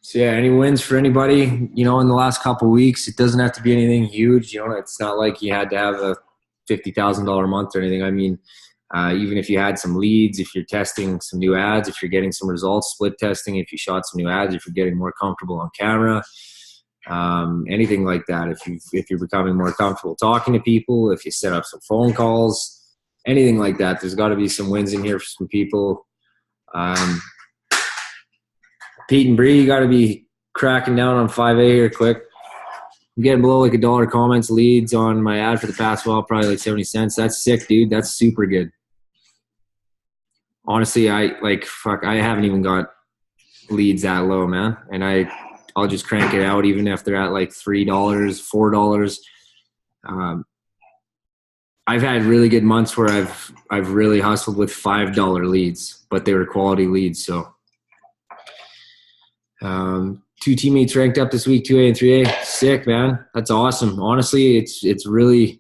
So yeah, any wins for anybody, in the last couple of weeks? It doesn't have to be anything huge. It's not like you had to have a $50,000 month or anything. I mean, even if you had some leads, if you're testing some new ads, if you're getting some results, split testing, if you shot some new ads, if you're getting more comfortable on camera, anything like that. If you're becoming more comfortable talking to people, if you set up some phone calls, anything like that. There's got to be some wins in here for some people. Pete and Bree, you got to be cracking down on 5A here quick. I'm getting below like $1 comments leads on my ad for the past while, probably like 70 cents. That's sick, dude. That's super good. Honestly, I haven't even got leads that low, man. And I'll just crank it out even if they're at like $3, $4. I've had really good months where I've really hustled with $5 leads, but they were quality leads. So two teammates ranked up this week, 2A and 3A. Sick, man. That's awesome. Honestly, it's really,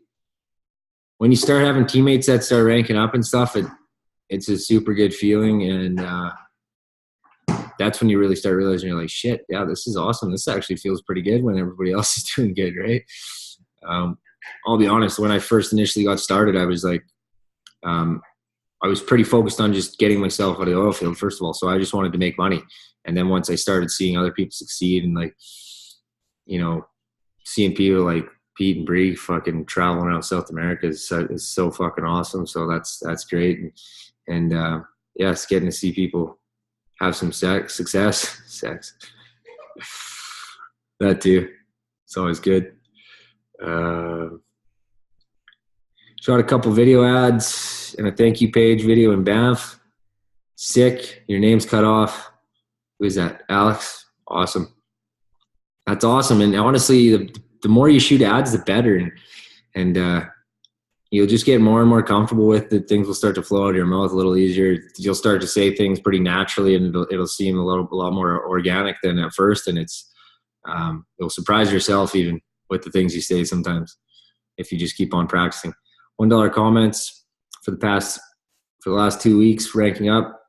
when you start having teammates that start ranking up and stuff, it's a super good feeling. And that's when you really start realizing you're like, shit, yeah, this is awesome. This actually feels pretty good when everybody else is doing good, right? I'll be honest, when I first initially got started, I was like, I was pretty focused on just getting myself out of the oil field, first of all. So I just wanted to make money. And then once I started seeing other people succeed and seeing people like Pete and Bree fucking travel around South America is so fucking awesome. So that's great. And it's getting to see people have some success. That too. It's always good. Shot a couple video ads and a thank you page video in Banff. Sick. Your name's cut off. Who is that? Alex. Awesome. That's awesome. And honestly, the more you shoot ads, the better. And you'll just get more and more comfortable with it. Things will start to flow out of your mouth a little easier. You'll start to say things pretty naturally, and it'll seem a lot more organic than at first. And you'll surprise yourself even with the things you say sometimes if you just keep on practicing. $1 comments for the last 2 weeks, ranking up.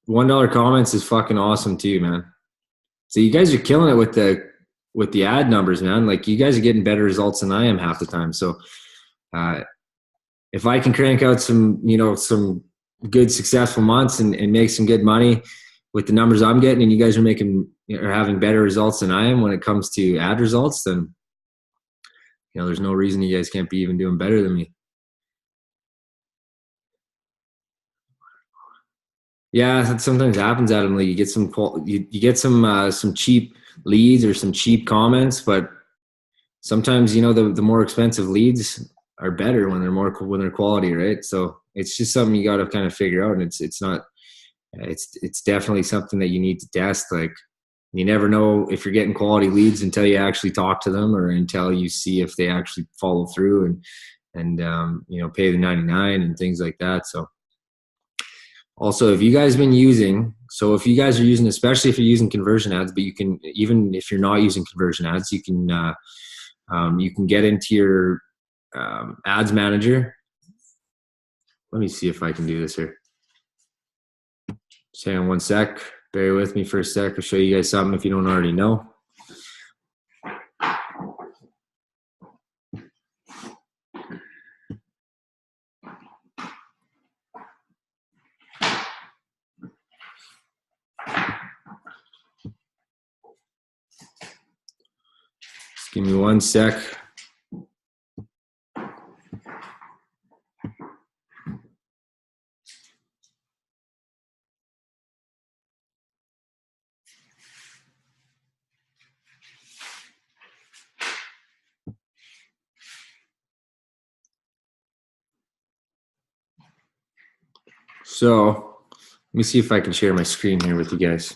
$1 comments is fucking awesome too, man. So you guys are killing it with the ad numbers, man. Like, you guys are getting better results than I am half the time. So if I can crank out some good successful months and make some good money with the numbers I'm getting, and you guys are having better results than I am when it comes to ad results, then there's no reason you guys can't be even doing better than me. Yeah, that sometimes happens, Adam. Like, you get some cheap leads or some cheap comments, but sometimes the more expensive leads are better when they're quality, right? So it's just something you got to kind of figure out, and it's definitely something that you need to test. Like, you never know if you're getting quality leads until you actually talk to them, or until you see if they actually follow through and pay the 99 and things like that. So also, if you guys are using, especially if you're using conversion ads, but you can, even if you're not using conversion ads, you can get into your ads manager. Let me see if I can do this here. Just hang on one sec. Bear with me for a sec. I'll show you guys something if you don't already know. Just give me one sec. So let me see if I can share my screen here with you guys.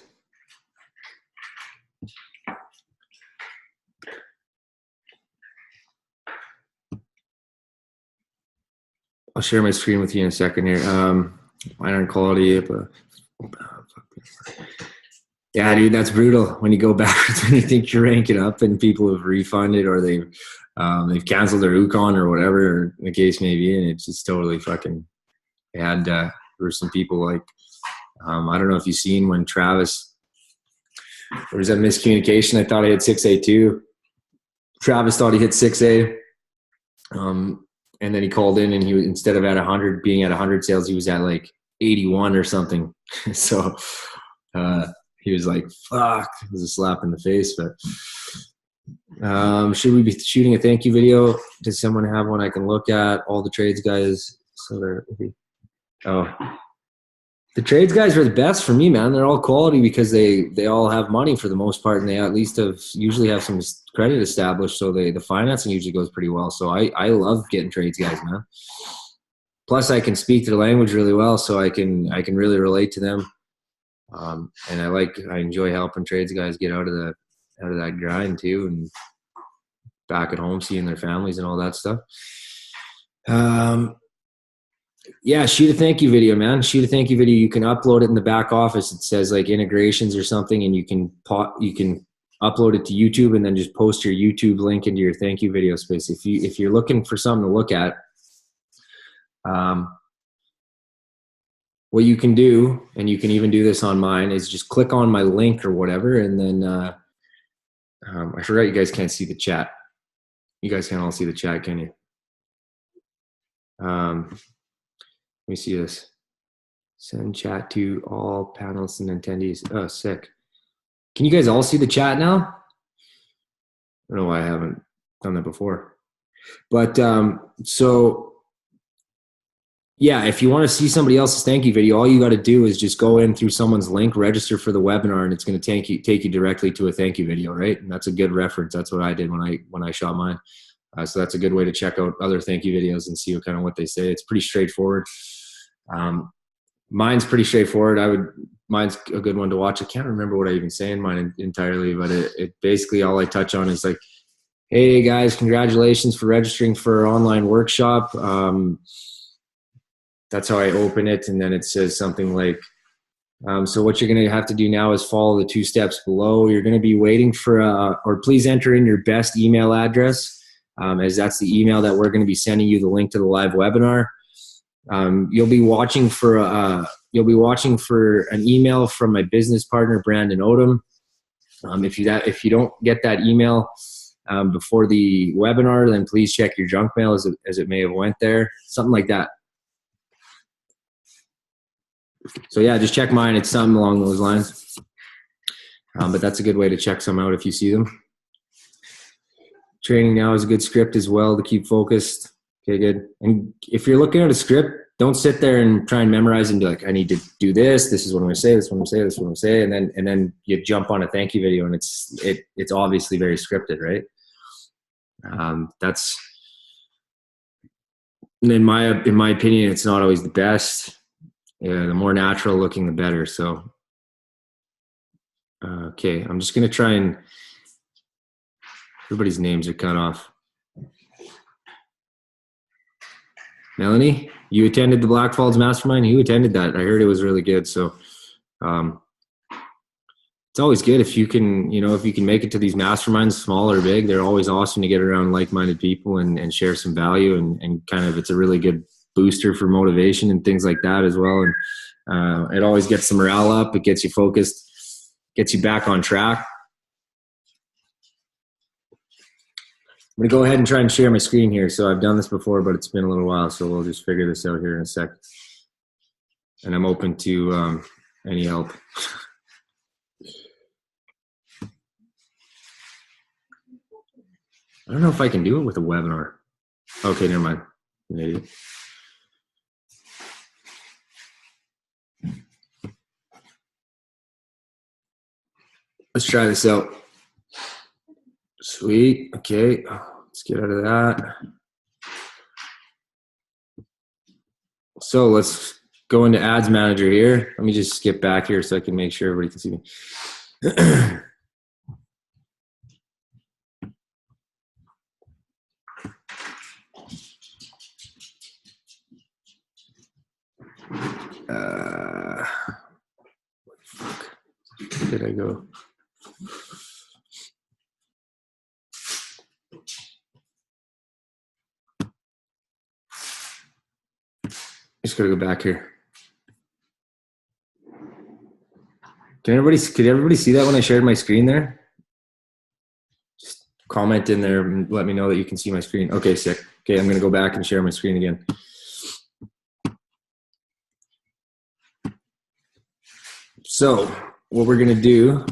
I'll share my screen with you in a second here. Iron quality. Yeah, dude, that's brutal when you go backwards when you think you're ranking up and people have refunded, or they've canceled their Ukon or whatever the case may be, and it's just totally fucking. There were some people like, I don't know if you've seen when Travis There was a miscommunication. I thought I hit 6A too. Travis thought he hit 6A. And then he called in and he, instead of at 100, being at 100 sales, he was at like 81 or something. So he was like, fuck, it was a slap in the face. But should we be shooting a thank you video? Does someone have one I can look at? All the trades guys. So they're, the trades guys are the best for me, man. They're all quality because they all have money for the most part, and they at least usually have some credit established, so the financing usually goes pretty well. So I love getting trades guys, man. Plus, I can speak their language really well, so I can really relate to them. And I enjoy helping trades guys get out of that grind too, and back at home seeing their families and all that stuff. Yeah, shoot a thank you video, man. Shoot a thank you video. You can upload it in the back office. It says like integrations or something, and you can upload it to YouTube and then just post your YouTube link into your thank you video space. If you're looking for something to look at, what you can do, and you can even do this on mine, is just click on my link or whatever, and then I forgot you guys can't see the chat. You guys can't all see the chat, can you? Let me see this. Send chat to all panelists and attendees. Oh, sick. Can you guys all see the chat now? I don't know why I haven't done that before. But so, yeah, if you want to see somebody else's thank you video, all you got to do is just go in through someone's link, register for the webinar, and it's going to take you directly to a thank you video, right? And that's a good reference. That's what I did when I shot mine. So that's a good way to check out other thank you videos and see what they say. It's pretty straightforward. Mine's pretty straightforward. Mine's a good one to watch. I can't remember what I even say in mine entirely, but it basically all I touch on is like, hey guys, congratulations for registering for our online workshop. That's how I open it. And then it says something like, so what you're going to have to do now is follow the 2 steps below. You're going to be waiting for, or please enter in your best email address, as that's the email that we're going to be sending you the link to the live webinar. You'll be watching for an email from my business partner, Brandon Odom. If you don't get that email before the webinar, then please check your junk mail as it may have went there, something like that. So yeah, just check mine. It's something along those lines. But that's a good way to check some out if you see them. Training now is a good script as well to keep focused. Okay, good. And if you're looking at a script, don't sit there and try and memorize and be like, I need to do this. This is what I'm going to say. This is what I'm going to say. This is what I'm going to say. And then you jump on a thank you video, and it's obviously very scripted, right? That's, in my opinion, it's not always the best. The more natural looking, the better. So, okay, I'm just going to try and. Everybody's names are cut off. Melanie, you attended the Black Falls Mastermind? You attended that. I heard it was really good. So it's always good if you can, if you can make it to these masterminds, small or big. They're always awesome to get around like-minded people and share some value, and kind of, it's a really good booster for motivation and things like that as well. And it always gets the morale up. It gets you focused, gets you back on track. I'm going to go ahead and try and share my screen here. So I've done this before, but it's been a little while. So we'll just figure this out here in a sec. And I'm open to any help. I don't know if I can do it with a webinar. Okay, never mind. Maybe. Let's try this out. Sweet. Okay, let's get out of that. So let's go into Ads Manager here. Let me just skip back here so I can make sure everybody can see me. Where did I go? Just gotta go back here. Could everybody see that when I shared my screen there? Just comment in there and let me know that you can see my screen. Okay, sick. Okay, I'm going to go back and share my screen again. So what we're going to do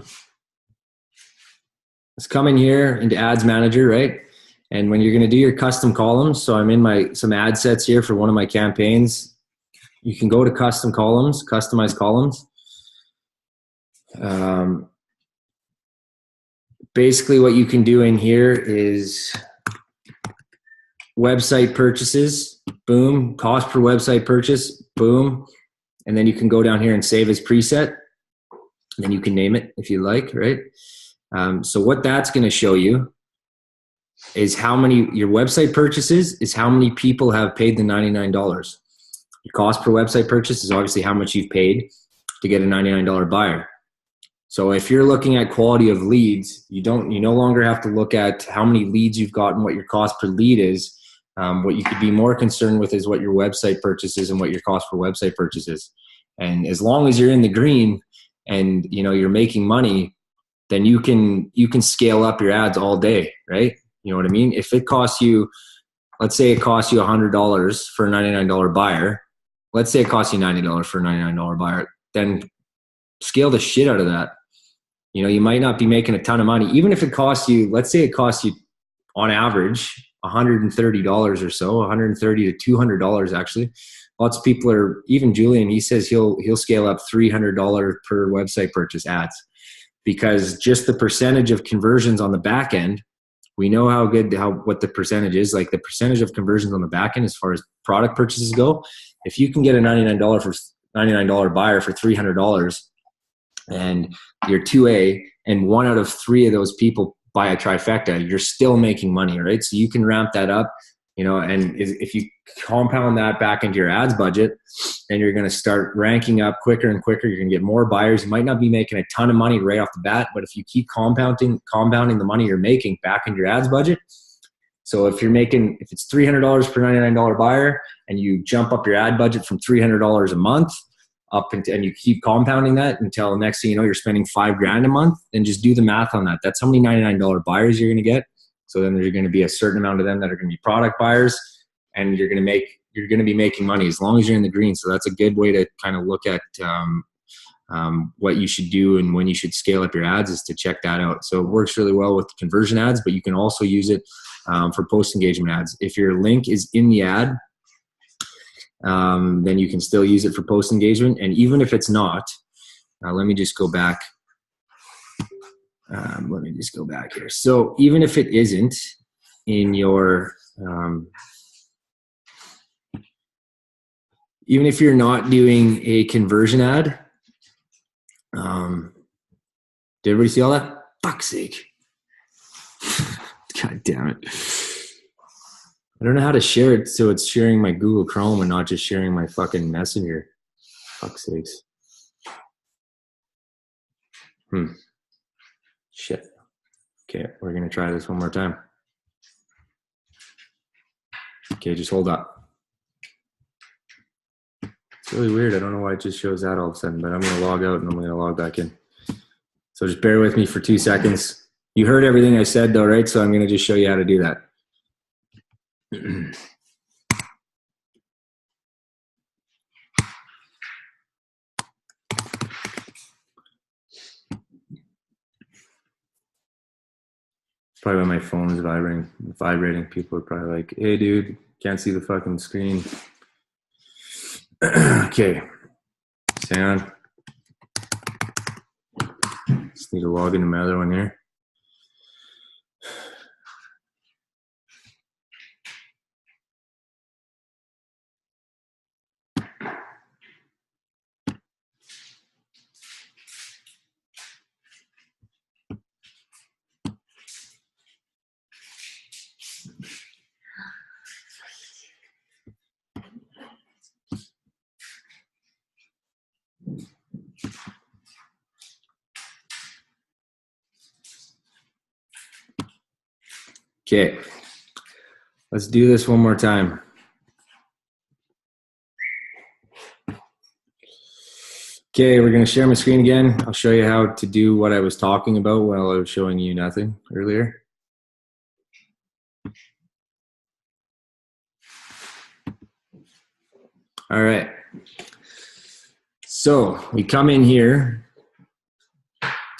is come in here into Ads Manager, right? And when you're going to do your custom columns, so I'm in some ad sets here for one of my campaigns. You can go to custom columns, customize columns. Basically what you can do in here is website purchases, boom, cost per website purchase, boom. And then you can go down here and save as preset. And then you can name it if you like, right? So what that's going to show you is how many your website purchases is how many people have paid the $99. Your cost per website purchase is obviously how much you've paid to get a $99 buyer. So if you're looking at quality of leads, you no longer have to look at how many leads you've got and what your cost per lead is. What you could be more concerned with is what your website purchase is and what your cost per website purchase is. And as long as you're in the green and you're making money, then you can scale up your ads all day, right? You know what I mean? If it costs you, let's say it costs you $100 for a $99 buyer, let's say it costs you $90 for a $99 buyer, then scale the shit out of that. You might not be making a ton of money. Even if it costs you, let's say it costs you on average $130 or so, $130 to $200 actually. Lots of people are, even Julian, he says he'll scale up $300 per website purchase ads, because just the percentage of conversions on the back end, we know what the percentage is, like the percentage of conversions on the back end as far as product purchases go. If you can get a $99 buyer for $300 and you're 2A and 1 out of 3 of those people buy a trifecta, you're still making money, right? So you can ramp that up, and if you compound that back into your ads budget, then you're going to start ranking up quicker and quicker. You're going to get more buyers. You might not be making a ton of money right off the bat, but if you keep compounding the money you're making back into your ads budget. So if it's $300 per $99 buyer and you jump up your ad budget from $300 a month and you keep compounding that until next thing you know, you're spending $5,000 a month, then just do the math on that. That's how many $99 buyers you're going to get. So then there's going to be a certain amount of them that are going to be product buyers, and you're going to be making money as long as you're in the green. So that's a good way to kind of look at what you should do and when you should scale up your ads, is to check that out. So it works really well with conversion ads, but you can also use it for post engagement ads. If your link is in the ad, then you can still use it for post engagement. And even if it's not, let me just go back. Here. So even if it isn't in your, even if you're not doing a conversion ad, did everybody see all that? Fuck's sake. God damn it. I don't know how to share it so it's sharing my Google Chrome and not just sharing my fucking Messenger. Fuck's sakes. Shit. Okay, we're going to try this one more time. Okay, just hold up. It's really weird. I don't know why it just shows that all of a sudden, but I'm going to log out and I'm going to log back in. So just bear with me for 2 seconds. You heard everything I said though, right? So I'm going to just show you how to do that. Probably when my phone is vibrating. People are probably like, hey dude, can't see the fucking screen. Okay, stay on. Just need to log into my other one here. Okay, let's do this one more time. Okay, we're going to share my screen again. I'll show you how to do what I was talking about while I was showing you nothing earlier. All right. So we come in here.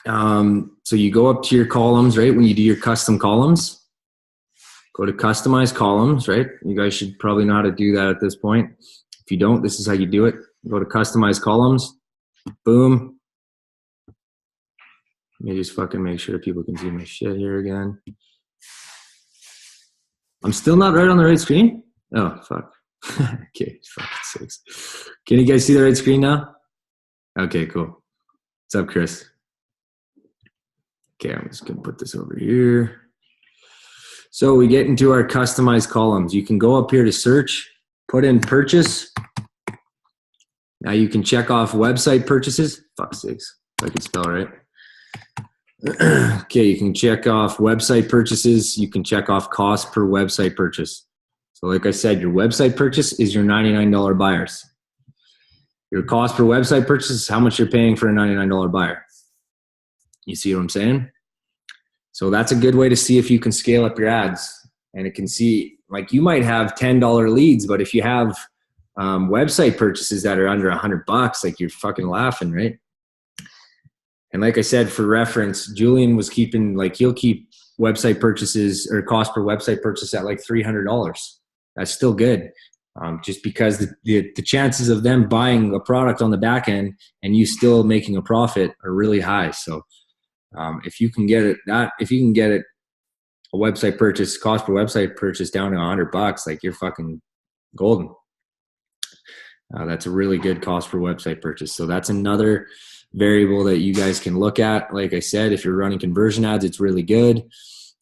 So you go up to your columns, right? When you do your custom columns, go to customize columns, right? You guys should probably know how to do that at this point. If you don't, this is how you do it. Go to customize columns. Boom. Let me just fucking make sure people can see my shit here again. I'm still not right on the right screen? Oh, fuck. Okay, fucking sakes. Can you guys see the right screen now? Okay, cool. What's up, Chris? Okay, I'm just gonna put this over here. So we get into our customized columns. You can go up here to search, put in purchase. Now you can check off website purchases. Fuck sakes, if I can spell right. Okay, you can check off website purchases. You can check off cost per website purchase. So like I said, your website purchase is your $99 buyers. Your cost per website purchase is how much you're paying for a $99 buyer. You see what I'm saying? So that's a good way to see if you can scale up your ads. And it can see, like, you might have $10 leads, but if you have website purchases that are under $100, like, you're fucking laughing, right? And like I said, for reference, Julian was keeping, like, he'll keep website purchases or cost per website purchase at like $300. That's still good. Just because the chances of them buying a product on the back end and you still making a profit are really high. So if you can get it, a website purchase, cost per website purchase down to $100, like, you're fucking golden. That's a really good cost per website purchase. So that's another variable that you guys can look at. Like I said, if you're running conversion ads, it's really good.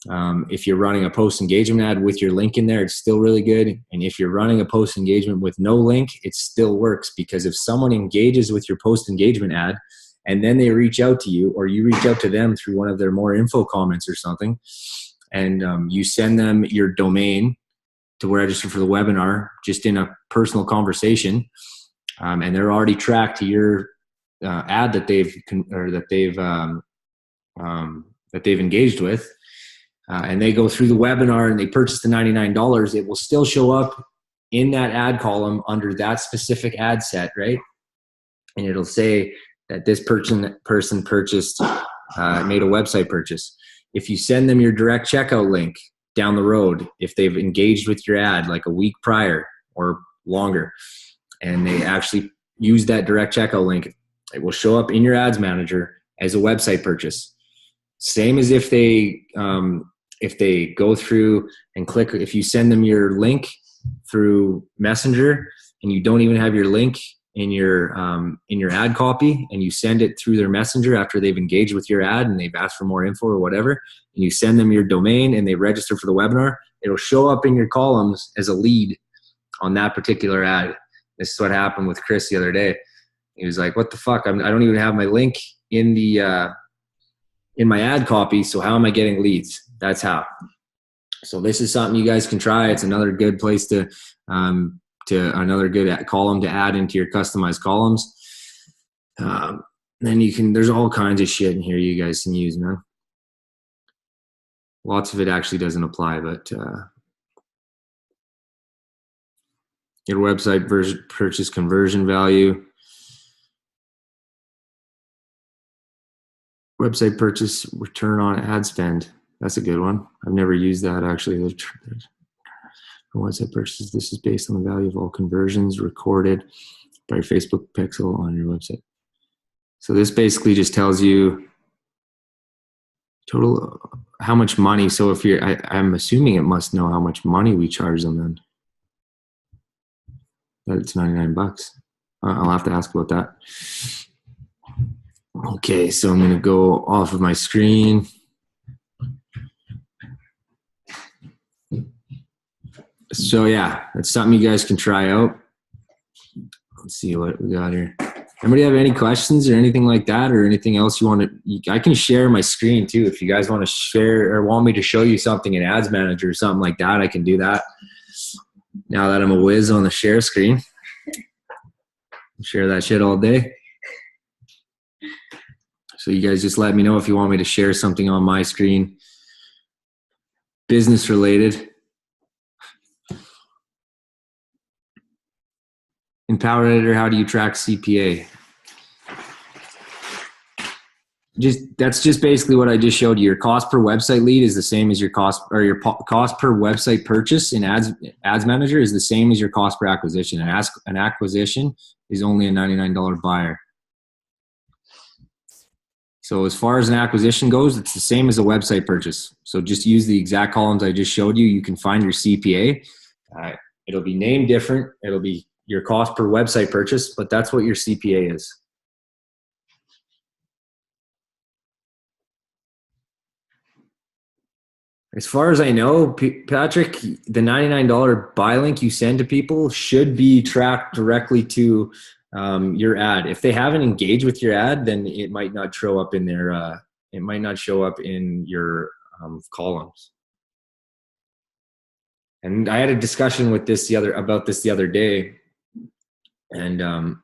If you're running a post engagement ad with your link in there, it's still really good. And if you're running a post engagement with no link, it still works, because if someone engages with your post engagement ad and then they reach out to you, or you reach out to them through one of their more info comments or something, and you send them your domain to register for the webinar just in a personal conversation, and they're already tracked to your ad that they've engaged with, and they go through the webinar and they purchase the $99, it will still show up in that ad column under that specific ad set, right? And it'll say that this person purchased, made a website purchase. If you send them your direct checkout link down the road, if they've engaged with your ad like a week prior or longer, and they actually use that direct checkout link, it will show up in your ads manager as a website purchase. Same as if they go through and click, if you send them your link through Messenger and you don't even have your link in your ad copy, and you send it through their Messenger after they've engaged with your ad and they've asked for more info or whatever, and you send them your domain and they register for the webinar, it'll show up in your columns as a lead on that particular ad. This is what happened with Chris the other day. He was like, what the fuck? I don't even have my link in my ad copy, so how am I getting leads? That's how. So this is something you guys can try. It's another good place to another good column to add into your customized columns. Then there's all kinds of shit in here you guys can use, man. Lots of it actually doesn't apply, but your website purchase conversion value. Website purchase return on ad spend. That's a good one. I've never used that actually. Website purchases. This is based on the value of all conversions recorded by your Facebook pixel on your website. So this basically just tells you total how much money. So if I'm assuming it must know how much money we charge them then. That it's $99. I'll have to ask about that. Okay, so I'm going to go off of my screen. So yeah, that's something you guys can try out. Let's see what we got here. Anybody have any questions or anything like that, or anything else you want to? I can share my screen too if you guys want to share or want me to show you something in Ads Manager or something like that. I can do that. Now that I'm a whiz on the share screen, share that shit all day. So you guys just let me know if you want me to share something on my screen, business related. In Power Editor, how do you track CPA? That's just basically what I just showed you. Your cost per website lead is the same as your cost, or your cost per website purchase in Ads Manager is the same as your cost per acquisition. An acquisition is only a $99 buyer. So as far as an acquisition goes, it's the same as a website purchase. So just use the exact columns I just showed you. You can find your CPA. It'll be named different. It'll be your cost per website purchase, but that's what your CPA is. As far as I know, Patrick, the $99 buy link you send to people should be tracked directly to your ad. If they haven't engaged with your ad, then it might not show up in their. It might not show up in your columns. And I had a discussion with about this the other day, and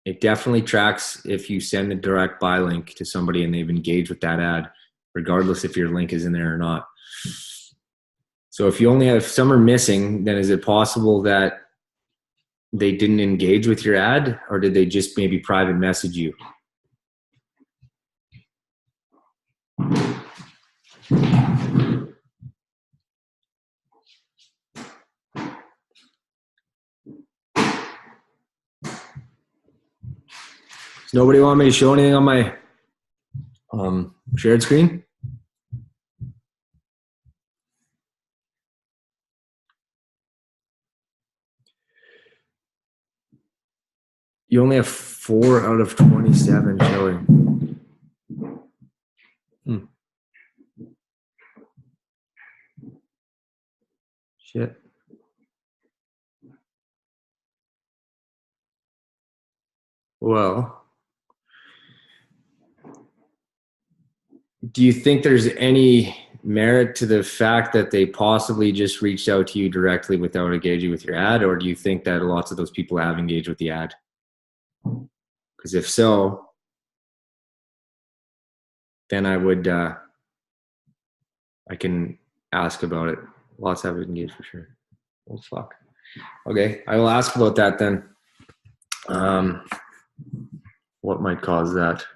it definitely tracks if you send a direct buy link to somebody and they've engaged with that ad, regardless if your link is in there or not. So if you only have some are missing, then is it possible that they didn't engage with your ad, or did they just maybe private message you? Does nobody want me to show anything on my shared screen? You only have 4 out of 27 showing. Shit. Well, do you think there's any merit to the fact that they possibly just reached out to you directly without engaging with your ad, or do you think that lots of those people have engaged with the ad? Because if so, then I would, I can ask about it. Lots have engaged for sure. Oh, fuck. Okay, I will ask about that then. What might cause that?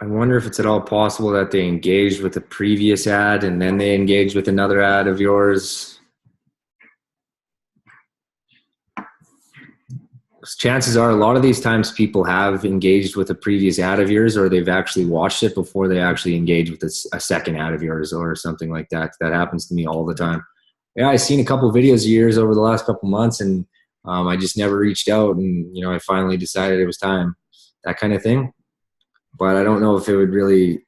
I wonder if it's at all possible that they engaged with a previous ad and then they engaged with another ad of yours. Chances are a lot of these times people have engaged with a previous ad of yours, or they've actually watched it before they actually engage with a second ad of yours or something like that. That happens to me all the time. Yeah, I've seen a couple of videos of yours over the last couple of months, and I just never reached out, and I finally decided it was time, that kind of thing. But I don't know if it would really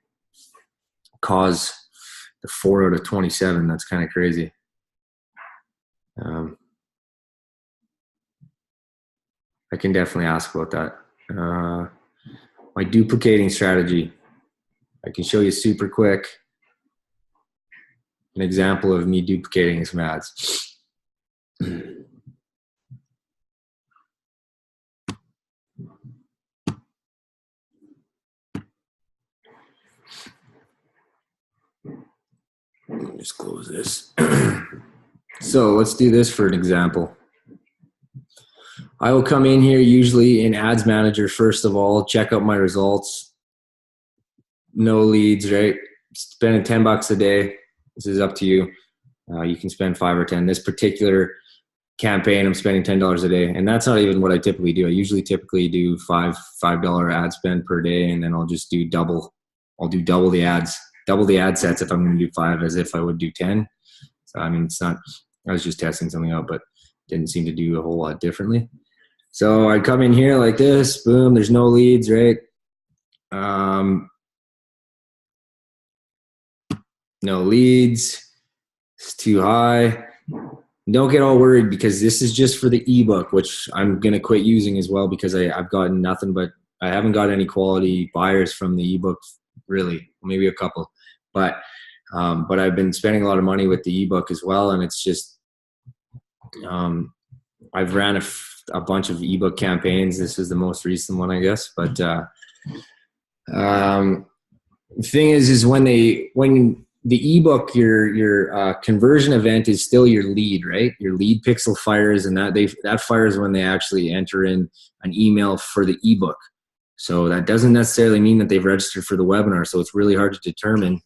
cause the 4 out of 27. That's kind of crazy. I can definitely ask about that. My duplicating strategy. I can show you super quick an example of me duplicating some ads. Let me just close this. So let's do this for an example. I will come in here usually in Ads Manager first of all, check out my results. No leads, right? Spending $10 a day. This is up to you. You can spend 5 or 10. This particular campaign, I'm spending $10 a day, and that's not even what I typically do. I usually typically do $5 ad spend per day, and then I'll just do double. I'll do double the ads, double the ad sets if I'm going to do 5 as if I would do 10. So I mean, it's not. I was just testing something out, but didn't seem to do a whole lot differently. So I come in here like this, boom, there's no leads, right? No leads, it's too high. Don't get all worried because this is just for the ebook, which I'm going to quit using as well because I've gotten nothing but, I haven't got any quality buyers from the ebook really, maybe a couple. But But I've been spending a lot of money with the ebook as well, and it's just I've ran a bunch of ebook campaigns. This is the most recent one, I guess. But the thing is when the ebook, your conversion event is still your lead, right? Your lead pixel fires, and that fires when they actually enter in an email for the ebook. So that doesn't necessarily mean that they've registered for the webinar. So it's really hard to determine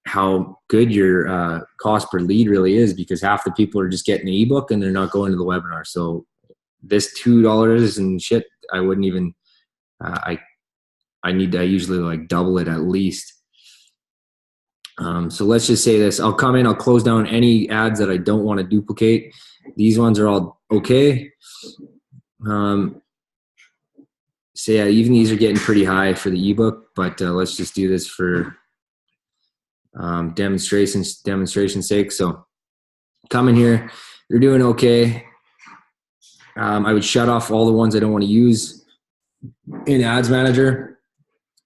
how good your cost per lead really is, because half the people are just getting the ebook and they're not going to the webinar. So this $2 and shit, I wouldn't even. I usually like double it at least. So let's just say this. I'll come in, I'll close down any ads that I don't want to duplicate. These ones are all okay. So yeah, even these are getting pretty high for the ebook, but let's just do this for demonstration's sake. So come in here, they're doing okay. I would shut off all the ones I don't want to use in Ads Manager.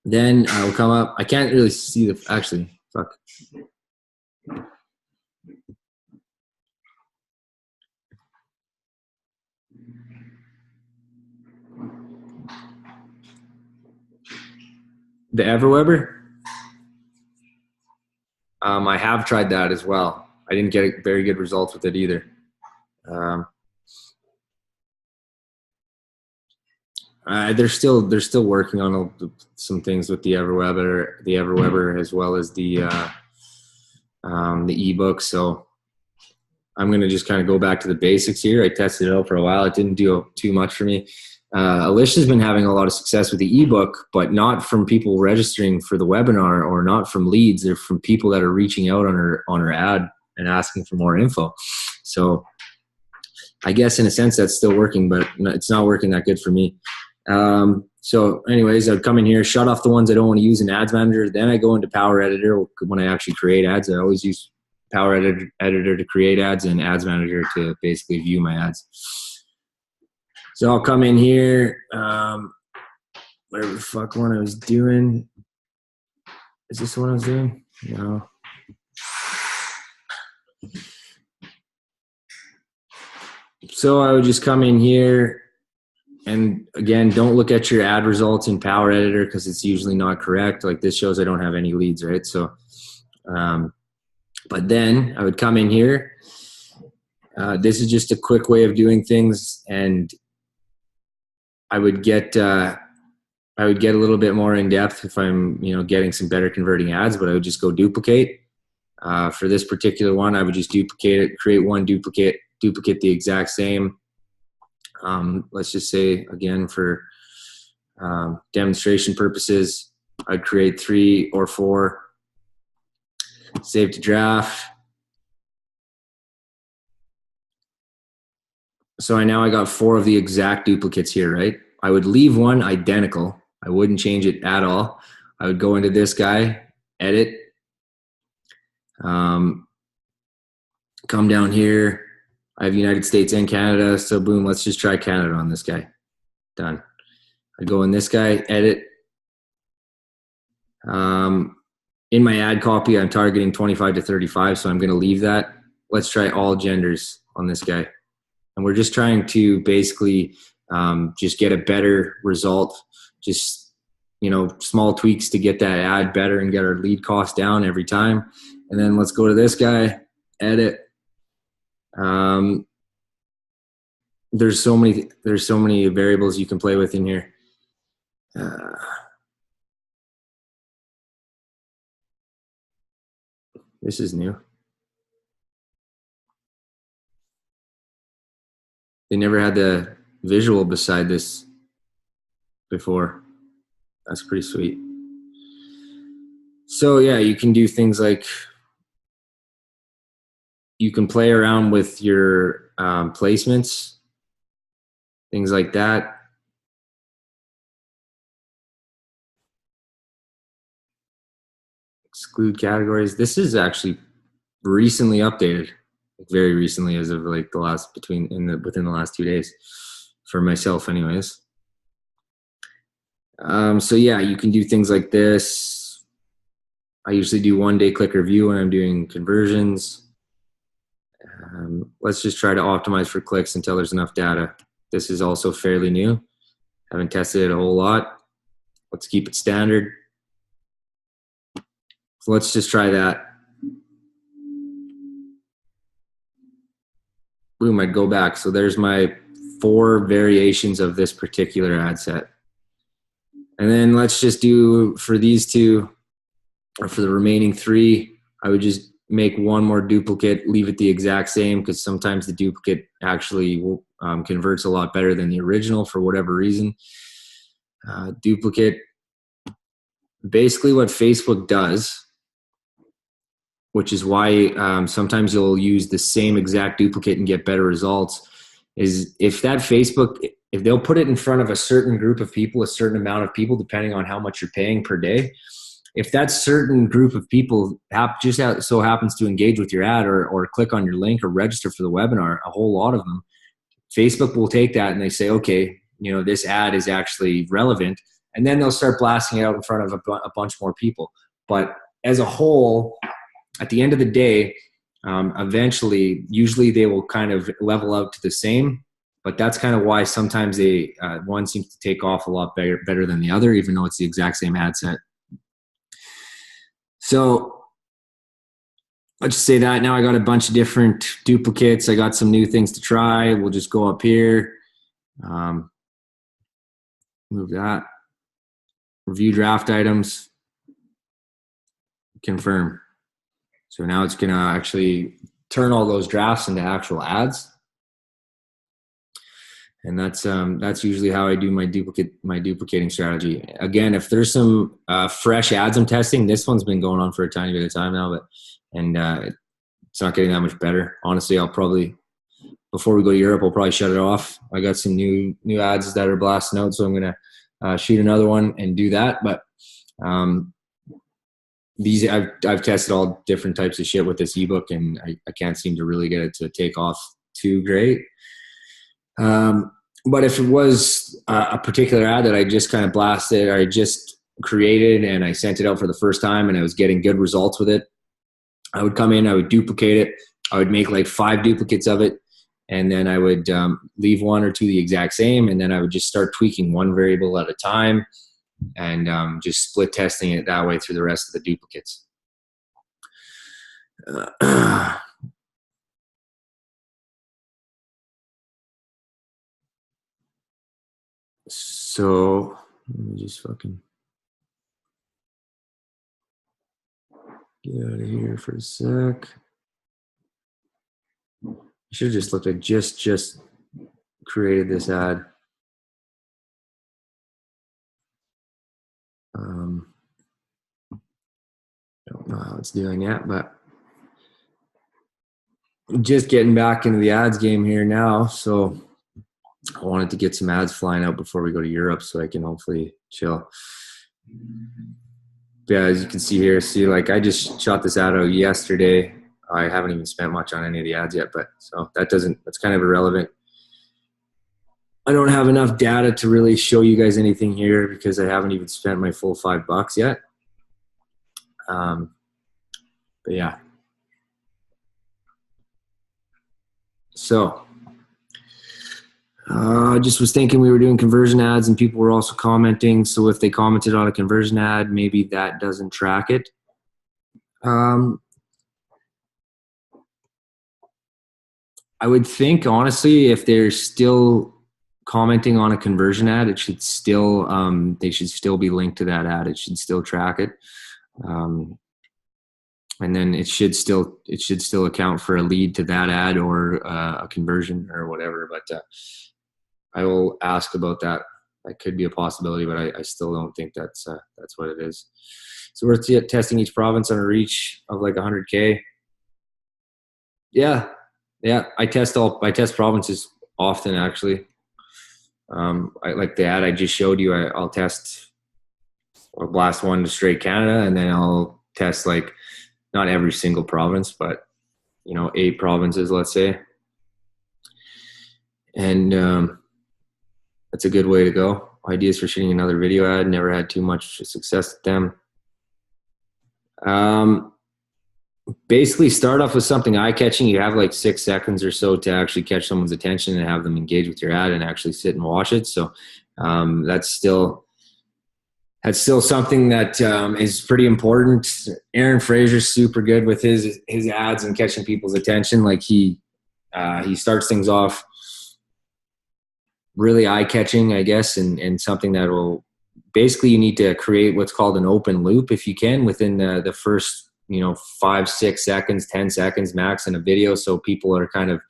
Then I will come up. I can't really see actually, fuck. The Everweber? I have tried that as well. I didn't get very good results with it either. They're still working on some things with the Everweber as well as the ebook. So I'm going to just kind of go back to the basics here. I tested it out for a while. It didn't do too much for me. Alicia's been having a lot of success with the ebook, but not from people registering for the webinar or not from leads. They're from people that are reaching out on her ad and asking for more info. So I guess in a sense that's still working, but it's not working that good for me. So anyways, I'd come in here, shut off the ones I don't want to use in Ads Manager. Then I go into Power Editor when I actually create ads. I always use Power Editor to create ads and Ads Manager to basically view my ads. So I'll come in here, whatever the fuck one I was doing. Is this the one I was doing? No. So I would just come in here, and again, don't look at your ad results in Power Editor because it's usually not correct. Like this shows I don't have any leads, right? So, but then I would come in here. This is just a quick way of doing things, and I would get a little bit more in depth if I'm, getting some better converting ads, but I would just go duplicate. For this particular one, I would just duplicate it, create one duplicate the exact same. Let's just say again for demonstration purposes, I'd create 3 or 4, save to draft. So I got 4 of the exact duplicates here, right? I would leave one identical. I wouldn't change it at all. I would go into this guy, edit, come down here. I have United States and Canada. So boom, let's just try Canada on this guy. Done. I go in this guy, edit. In my ad copy, I'm targeting 25 to 35. So I'm going to leave that. Let's try all genders on this guy. And we're just trying to basically just get a better result. Just, small tweaks to get that ad better and get our lead cost down every time. And then let's go to this guy, edit. There's so many variables you can play with in here. This is new. They never had the visual beside this before. That's pretty sweet. So yeah, you can do things like you can play around with your placements, things like that. Exclude categories. This is actually recently updated, very recently, as of like within the last 2 days, for myself, anyways. So yeah, you can do things like this. I usually do 1-day click review when I'm doing conversions. Let's just try to optimize for clicks until there's enough data. This is also fairly new. Haven't tested it a whole lot. Let's keep it standard. So let's just try that. Boom, I'd go back. So there's my 4 variations of this particular ad set. And then let's just do for these 2, or for the remaining 3, I would just make 1 more duplicate, leave it the exact same, because sometimes the duplicate actually converts a lot better than the original for whatever reason. Duplicate. Basically what Facebook does, which is why sometimes you'll use the same exact duplicate and get better results, is if they'll put it in front of a certain group of people, a certain amount of people, depending on how much you're paying per day. If that certain group of people just so happens to engage with your ad or click on your link or register for the webinar, a whole lot of them, Facebook will take that and they say, okay, this ad is actually relevant. And then they'll start blasting it out in front of a bunch more people. But as a whole, at the end of the day, eventually, usually they will kind of level out to the same. But that's kind of why sometimes one seems to take off a lot better than the other, even though it's the exact same ad set. So let's just say that now I got a bunch of different duplicates. I got some new things to try. We'll just go up here. Move that. Review draft items. Confirm. So now it's going to actually turn all those drafts into actual ads. And that's usually how I do my duplicating strategy. Again, if there's some fresh ads I'm testing, this one's been going on for a tiny bit of time now, and it's not getting that much better. Honestly, I'll probably, before we go to Europe, I'll probably shut it off. I got some new ads that are blasting out, so I'm gonna shoot another one and do that. But these I've tested all different types of shit with this ebook, and I can't seem to really get it to take off too great. But if it was a particular ad that I just kind of blasted, or I just created and I sent it out for the first time and I was getting good results with it, I would come in, I would duplicate it. I would make like 5 duplicates of it. And then I would leave 1 or 2 the exact same. And then I would just start tweaking 1 variable at a time and just split testing it that way through the rest of the duplicates. So let me just fucking get out of here for a sec. I should have just looked at just created this ad. Don't know how it's doing yet, but just getting back into the ads game here now. So I wanted to get some ads flying out before we go to Europe so I can hopefully chill. But yeah, as you can see here, like I just shot this ad out yesterday. I haven't even spent much on any of the ads yet, but so that's kind of irrelevant. I don't have enough data to really show you guys anything here because I haven't even spent my full $5 yet. But yeah. So I just was thinking we were doing conversion ads and people were also commenting. So if they commented on a conversion ad, maybe that doesn't track it. I would think, honestly, if they're still commenting on a conversion ad, it should still, they should still be linked to that ad. It should still track it. And then it should still account for a lead to that ad or a conversion or whatever. But I will ask about that. That could be a possibility, but I still don't think that's what it is. So we're testing each province on a reach of like 100K. Yeah. I test provinces often, actually. I like the ad I just showed you. I'll blast one to straight Canada, and then I'll test like not every single province, but 8 provinces, let's say. And that's a good way to go. Ideas for shooting another video ad. Never had too much success with them. Basically start off with something eye-catching. You have like 6 seconds or so to actually catch someone's attention and have them engage with your ad and actually sit and watch it. So that's still something that is pretty important. Aaron Fraser's super good with his ads and catching people's attention. Like he starts things off really eye-catching, I guess, and something that will basically, you need to create what's called an open loop if you can within the first 5, 6 seconds, 10 seconds max in a video, so people are kind of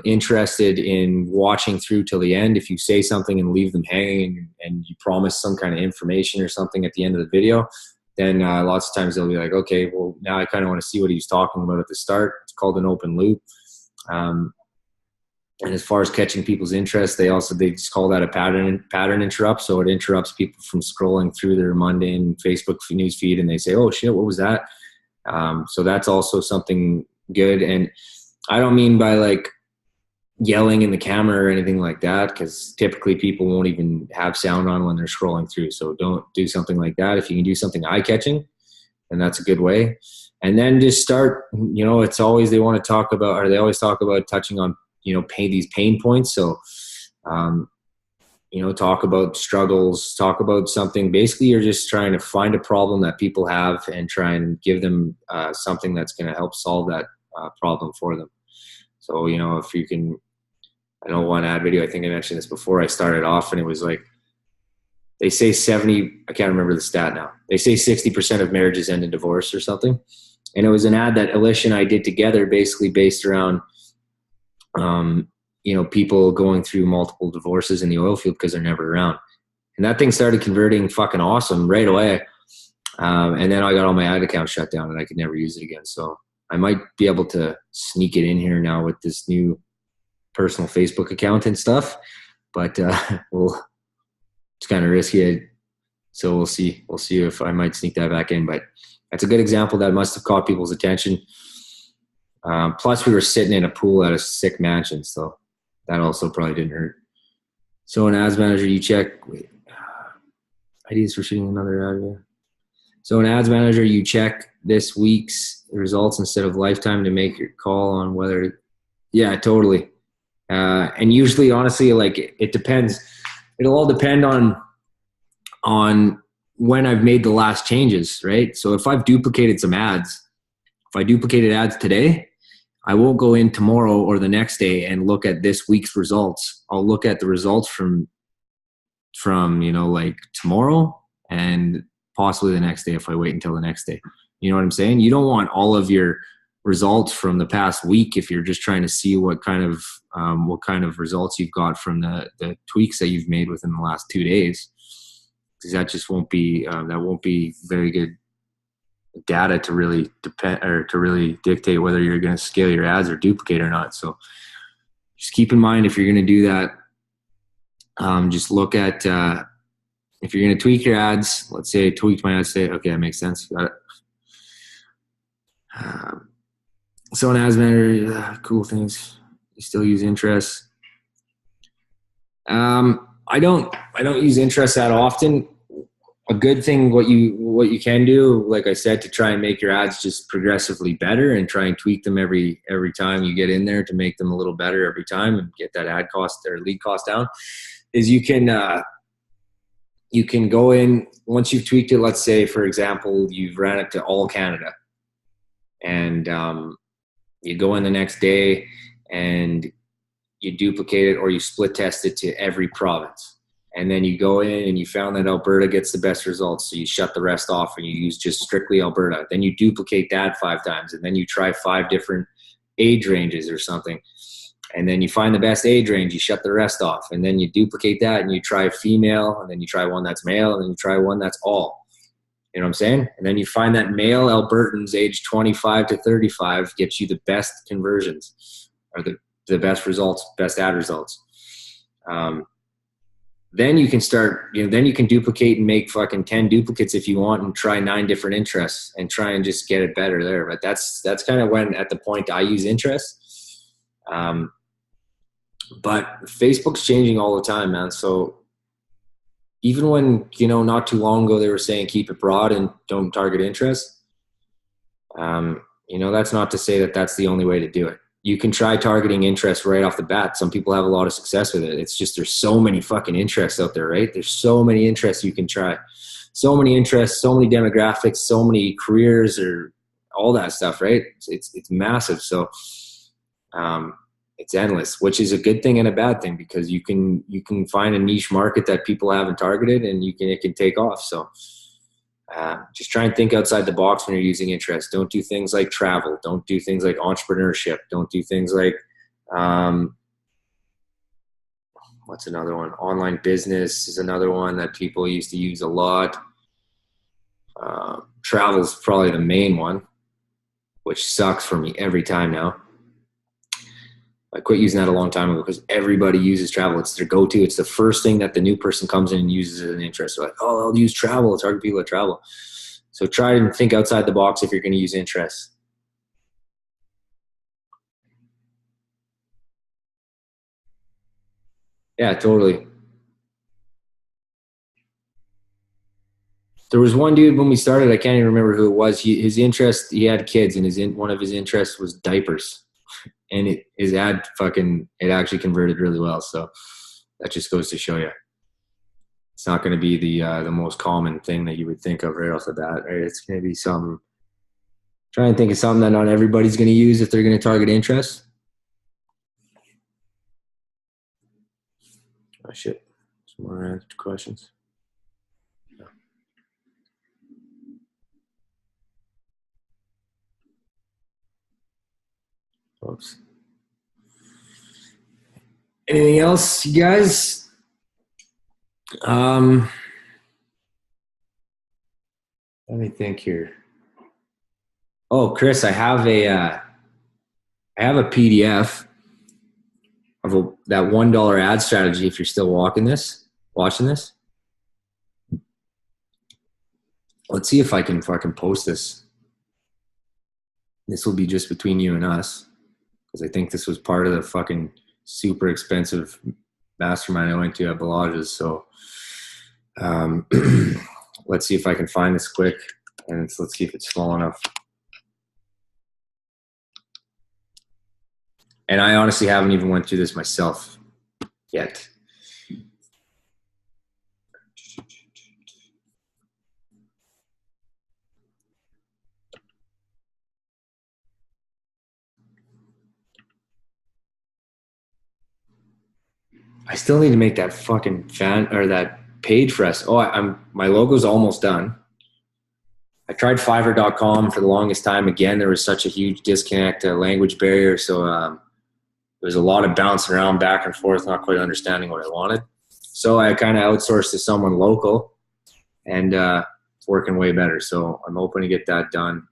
interested in watching through till the end. If you say something and leave them hanging and you promise some kind of information or something at the end of the video, then lots of times they'll be like, okay, well, now I kind of want to see what he was talking about at the start. It's called an open loop. And as far as catching people's interest, they just call that a pattern interrupt. So it interrupts people from scrolling through their mundane Facebook news feed and they say, oh shit, what was that? So that's also something good. And I don't mean by like yelling in the camera or anything like that, because typically people won't even have sound on when they're scrolling through. So don't do something like that. If you can do something eye-catching, then that's a good way. And then just start, it's always they always talk about touching on these pain points. So, talk about struggles, talk about something. Basically, you're just trying to find a problem that people have and try and give them something that's going to help solve that problem for them. So, if you can, I know one ad video, I think I mentioned this before, I started off and it was like, they say I can't remember the stat now. They say 60% of marriages end in divorce or something. And it was an ad that Alicia and I did together, basically based around people going through multiple divorces in the oil field because they're never around. And that thing started converting fucking awesome right away. And then I got all my ad accounts shut down and I could never use it again. So I might be able to sneak it in here now with this new personal Facebook account and stuff. But it's kind of risky. So we'll see. We'll see if I might sneak that back in. But that's a good example that must have caught people's attention. Plus, we were sitting in a pool at a sick mansion, so that also probably didn't hurt. So, in Ads Manager, you check ideas for shooting another ad. Yeah. So, in Ads Manager, you check this week's results instead of lifetime to make your call on whether. Yeah, totally. And usually, honestly, like it depends. It'll all depend on when I've made the last changes, right? So, if I've duplicated some ads, if I duplicated ads today, I won't go in tomorrow or the next day and look at this week's results. I'll look at the results from like tomorrow and possibly the next day if I wait until the next day. You know what I'm saying? You don't want all of your results from the past week if you're just trying to see what kind of results you've got from the tweaks that you've made within the last 2 days. Because that just won't be very good data to really dictate whether you're going to scale your ads or duplicate or not. So just keep in mind, if you're going to do that, just look at if you're going to tweak your ads. Let's say I tweaked my ads, say, okay, that makes sense. Got it. So in Ads Manager, cool things. You still use interest. I don't use interest that often. A good thing, what you can do, like I said, to try and make your ads just progressively better and try and tweak them every time you get in there to make them a little better every time and get that ad cost or lead cost down, is you can go in once you've tweaked it. Let's say, for example, you've ran it to all Canada, and you go in the next day and you duplicate it or you split test it to every province. And then you go in and you found that Alberta gets the best results. So you shut the rest off and you use just strictly Alberta. Then you duplicate that 5 times. And then you try 5 different age ranges or something. And then you find the best age range. You shut the rest off. And then you duplicate that and you try female. And then you try one that's male. And then you try one that's all. You know what I'm saying? And then you find that male Albertans age 25 to 35 gets you the best conversions or the best results, best ad results. Then you can start, then you can duplicate and make fucking 10 duplicates if you want and try 9 different interests and try and just get it better there. But that's kind of when, at the point I use interest. But Facebook's changing all the time, man. So even when, you know, not too long ago they were saying keep it broad and don't target interest. You know, that's not to say that that's the only way to do it. You can try targeting interest right off the bat. Some people have a lot of success with it. It's just there's so many fucking interests out there, right? There's so many interests you can try. So many interests, so many demographics, so many careers, or all that stuff, right? It's massive. So it's endless, which is a good thing and a bad thing, because you can find a niche market that people haven't targeted, and it can take off. So just try and think outside the box when you're using interest. Don't do things like travel. Don't do things like entrepreneurship. Don't do things like what's another one? Online business is another one that people used to use a lot. Travel is probably the main one, which sucks for me every time now. I quit using that a long time ago because everybody uses travel. It's their go-to. It's the first thing that the new person comes in and uses as an interest. They're like, oh, I'll use travel. It's hard for people to travel. So try and think outside the box if you're going to use interest. Yeah, totally. There was one dude when we started, I can't even remember who it was. His interest, he had kids, and one of his interests was diapers. And his ad it actually converted really well. So that just goes to show you, it's not going to be the most common thing that you would think of right off the bat, right? It's going to be try and think of something that not everybody's going to use if they're going to target interest. Oh shit. Some more questions. Oops. Anything else, you guys? Let me think here. Oh, Chris, I have a PDF of that $1 ad strategy. If you're still watching this, let's see if I can fucking post this. This will be just between you and us, because I think this was part of the fucking super expensive mastermind I went to at Balages. So let's see if I can find this quick, and let's see if it's small enough. And I honestly haven't even went through this myself yet. I still need to make that fucking that page for us. Oh, my logo's almost done. I tried Fiverr.com for the longest time. Again, there was such a huge disconnect, language barrier. So there was a lot of bouncing around back and forth, not quite understanding what I wanted. So I kind of outsourced to someone local, and it's working way better. So I'm hoping to get that done.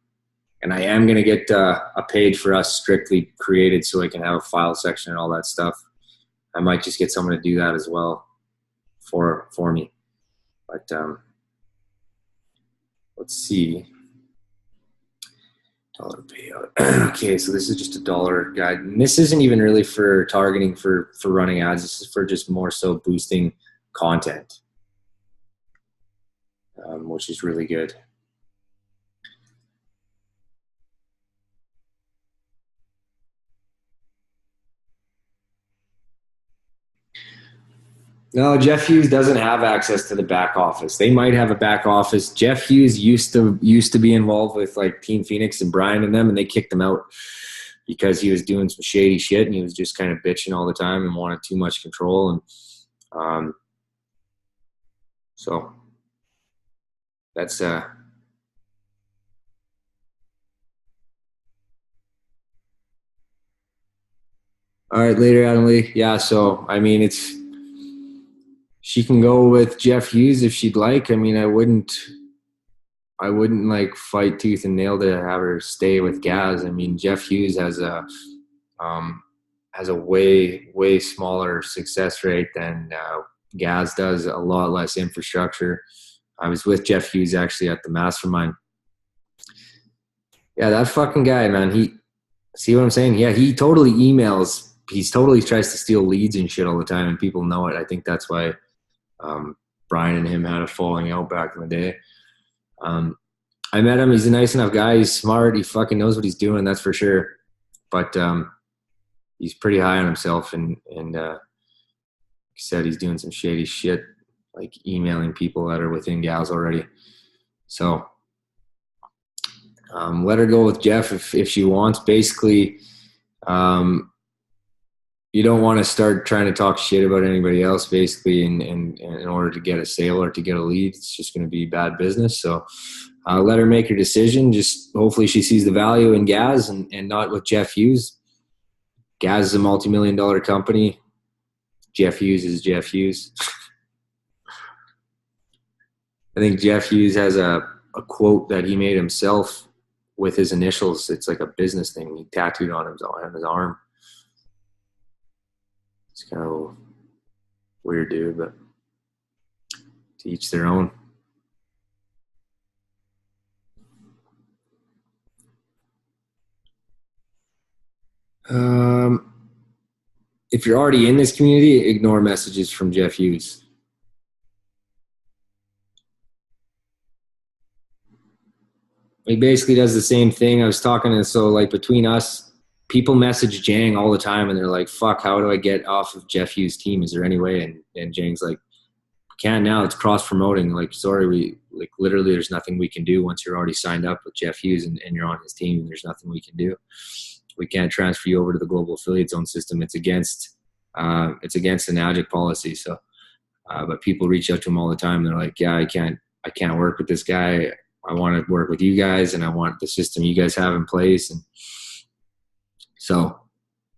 And I am going to get a page for us strictly created so I can have a file section and all that stuff. I might just get someone to do that as well for me. But let's see. Dollar payout. Okay, so this is just a dollar guide. And this isn't even really for targeting for running ads. This is for just more so boosting content, which is really good. No, Jeff Hughes doesn't have access to the back office. They might have a back office. Jeff Hughes used to be involved with like Team Phoenix and Brian and them, and they kicked him out because he was doing some shady shit, and he was just kind of bitching all the time and wanted too much control. And so that's all right. Later, Adam Lee. Yeah. So I mean, she can go with Jeff Hughes if she'd like. I mean, I wouldn't like fight tooth and nail to have her stay with Gaz. I mean, Jeff Hughes has a way smaller success rate than Gaz does. A lot less infrastructure. I was with Jeff Hughes actually at the mastermind. Yeah, that fucking guy, man. He, see what I'm saying? Yeah, he totally tries to steal leads and shit all the time, and people know it. I think that's why Brian and him had a falling out back in the day. I met him. He's a nice enough guy. He's smart. He fucking knows what he's doing. That's for sure. But he's pretty high on himself, and like he said, he's doing some shady shit, like emailing people that are within Gals already. So let her go with Jeff if she wants. Basically, you don't want to start trying to talk shit about anybody else, basically, in order to get a sale or to get a lead. It's just going to be bad business. So let her make her decision. Just hopefully she sees the value in Gaz and not with Jeff Hughes. Gaz is a multi-million-dollar company. Jeff Hughes is Jeff Hughes. I think Jeff Hughes has a quote that he made himself with his initials. It's like a business thing. He tattooed on his arm. It's kind of weird, dude, but to each their own. If you're already in this community, ignore messages from Jeff Hughes. He basically does the same thing. I was talking to, so like between us, people message Jang all the time and they're like, fuck, how do I get off of Jeff Hughes' team? Is there any way? And Jang's like, can't now, it's cross promoting. Like, sorry, literally there's nothing we can do once you're already signed up with Jeff Hughes and you're on his team. There's nothing we can do. We can't transfer you over to the global affiliate zone system. It's against the NAGIC policy. So, but people reach out to him all the time. They're like, yeah, I can't work with this guy. I want to work with you guys and I want the system you guys have in place. And so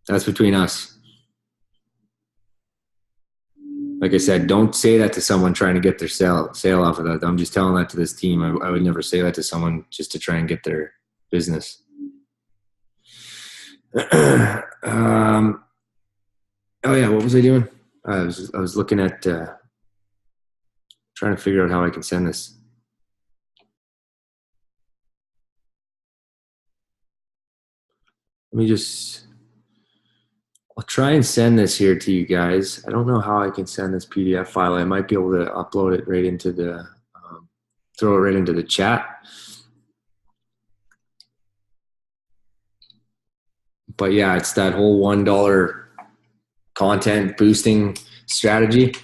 that's between us. Like I said, don't say that to someone trying to get their sale off of that. I'm just telling that to this team. I would never say that to someone just to try and get their business. Oh yeah, what was I doing? I was looking at trying to figure out how I can send this. I'll try and send this here to you guys. I don't know how I can send this PDF file. I might be able to upload it right into the, throw it right into the chat. But yeah, it's that whole $1 content boosting strategy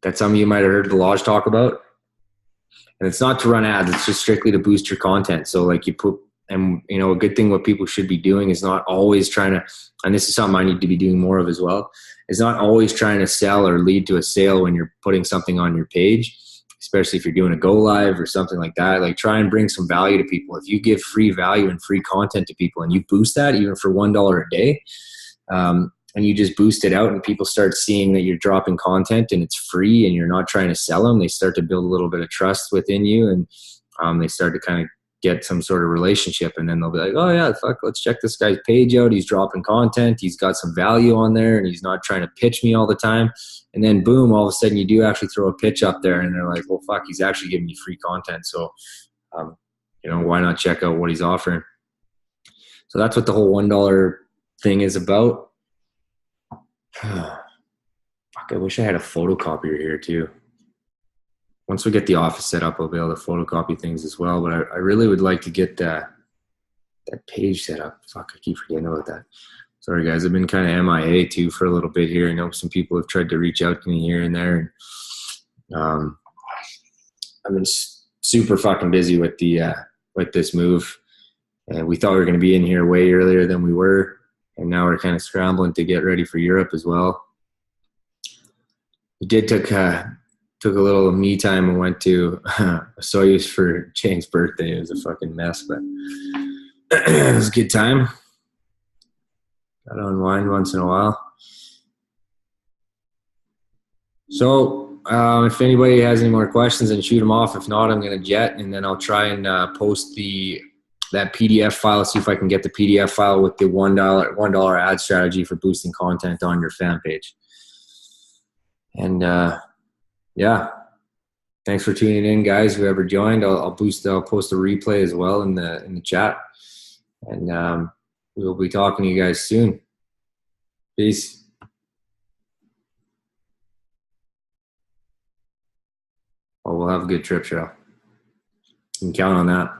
that some of you might have heard Balazs talk about. And it's not to run ads. It's just strictly to boost your content. So like you put, and you know, a good thing what people should be doing is not always trying to, and this is something I need to be doing more of as well, is not always trying to sell or lead to a sale when you're putting something on your page, especially if you're doing a go live or something like that. Like try and bring some value to people. If you give free value and free content to people and you boost that even for $1 a day, and you just boost it out and people start seeing that you're dropping content and it's free and you're not trying to sell them, they start to build a little bit of trust within you, and they start to kind of get some sort of relationship, and then they'll be like, oh yeah, fuck, let's check this guy's page out. He's dropping content. He's got some value on there and he's not trying to pitch me all the time. And then boom, all of a sudden you do actually throw a pitch up there and they're like, well, fuck, he's actually giving me free content. So, you know, why not check out what he's offering? So that's what the whole $1 thing is about. Fuck, I wish I had a photocopier here too. Once we get the office set up, I'll be able to photocopy things as well. But I really would like to get that page set up. Fuck, I keep forgetting about that. Sorry, guys. I've been kind of MIA too for a little bit here. I know some people have tried to reach out to me here and there. And, I've been super fucking busy with this move. And we thought we were going to be in here way earlier than we were. And now we're kind of scrambling to get ready for Europe as well. We did took a little me time and went to Soyuz for Chang's birthday. It was a fucking mess, but it was a good time. Got to unwind once in a while. So if anybody has any more questions, then shoot them off. If not, I'm going to jet, and then I'll try and post that PDF file, see if I can get the PDF file with the $1 ad strategy for boosting content on your fan page. And yeah, thanks for tuning in, guys. Whoever joined, I'll post a replay as well in the chat, and we'll be talking to you guys soon. Peace. Well, we'll have a good trip, Cheryl. You can count on that.